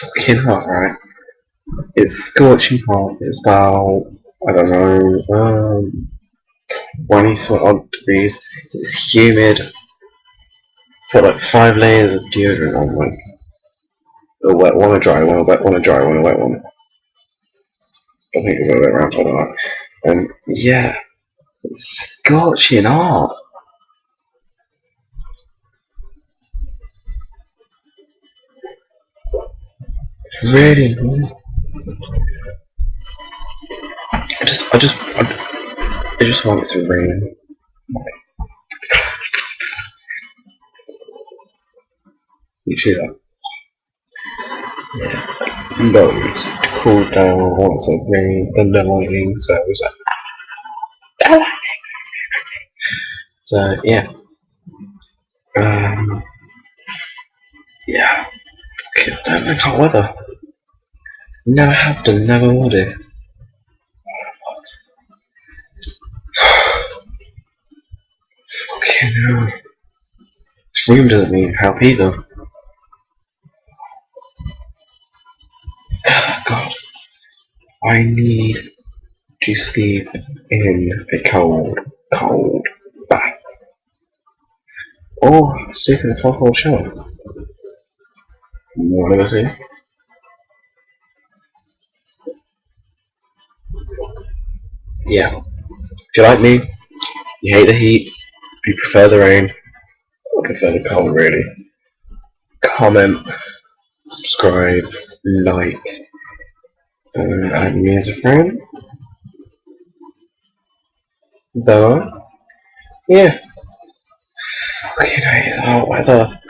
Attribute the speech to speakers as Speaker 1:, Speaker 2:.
Speaker 1: fucking hot, right? It's scorching hot. It's about, I don't know, 20 some odd degrees. It's humid. Put like 5 layers of deodorant on, like a wet one, a dry one, a wet one, a dry one, a wet one. I think we've got it around for that. And yeah, it's scorching hot. It's really annoying. I just want it to rain. You see that? Yeah. Loads. Cool down, want it to rain, thunder lightning, so yeah. Um, yeah. Don't like hot weather. Never have done, never would it. Fucking hell. Scream doesn't need help either. God, I need to sleep in a cold bath. Or sleep in a cold shower. One of the two. Yeah. If you're like me, you hate the heat, you prefer the rain, I prefer the cold really. Comment, subscribe, like, and add me as a friend. Though, yeah. Okay, hate that weather.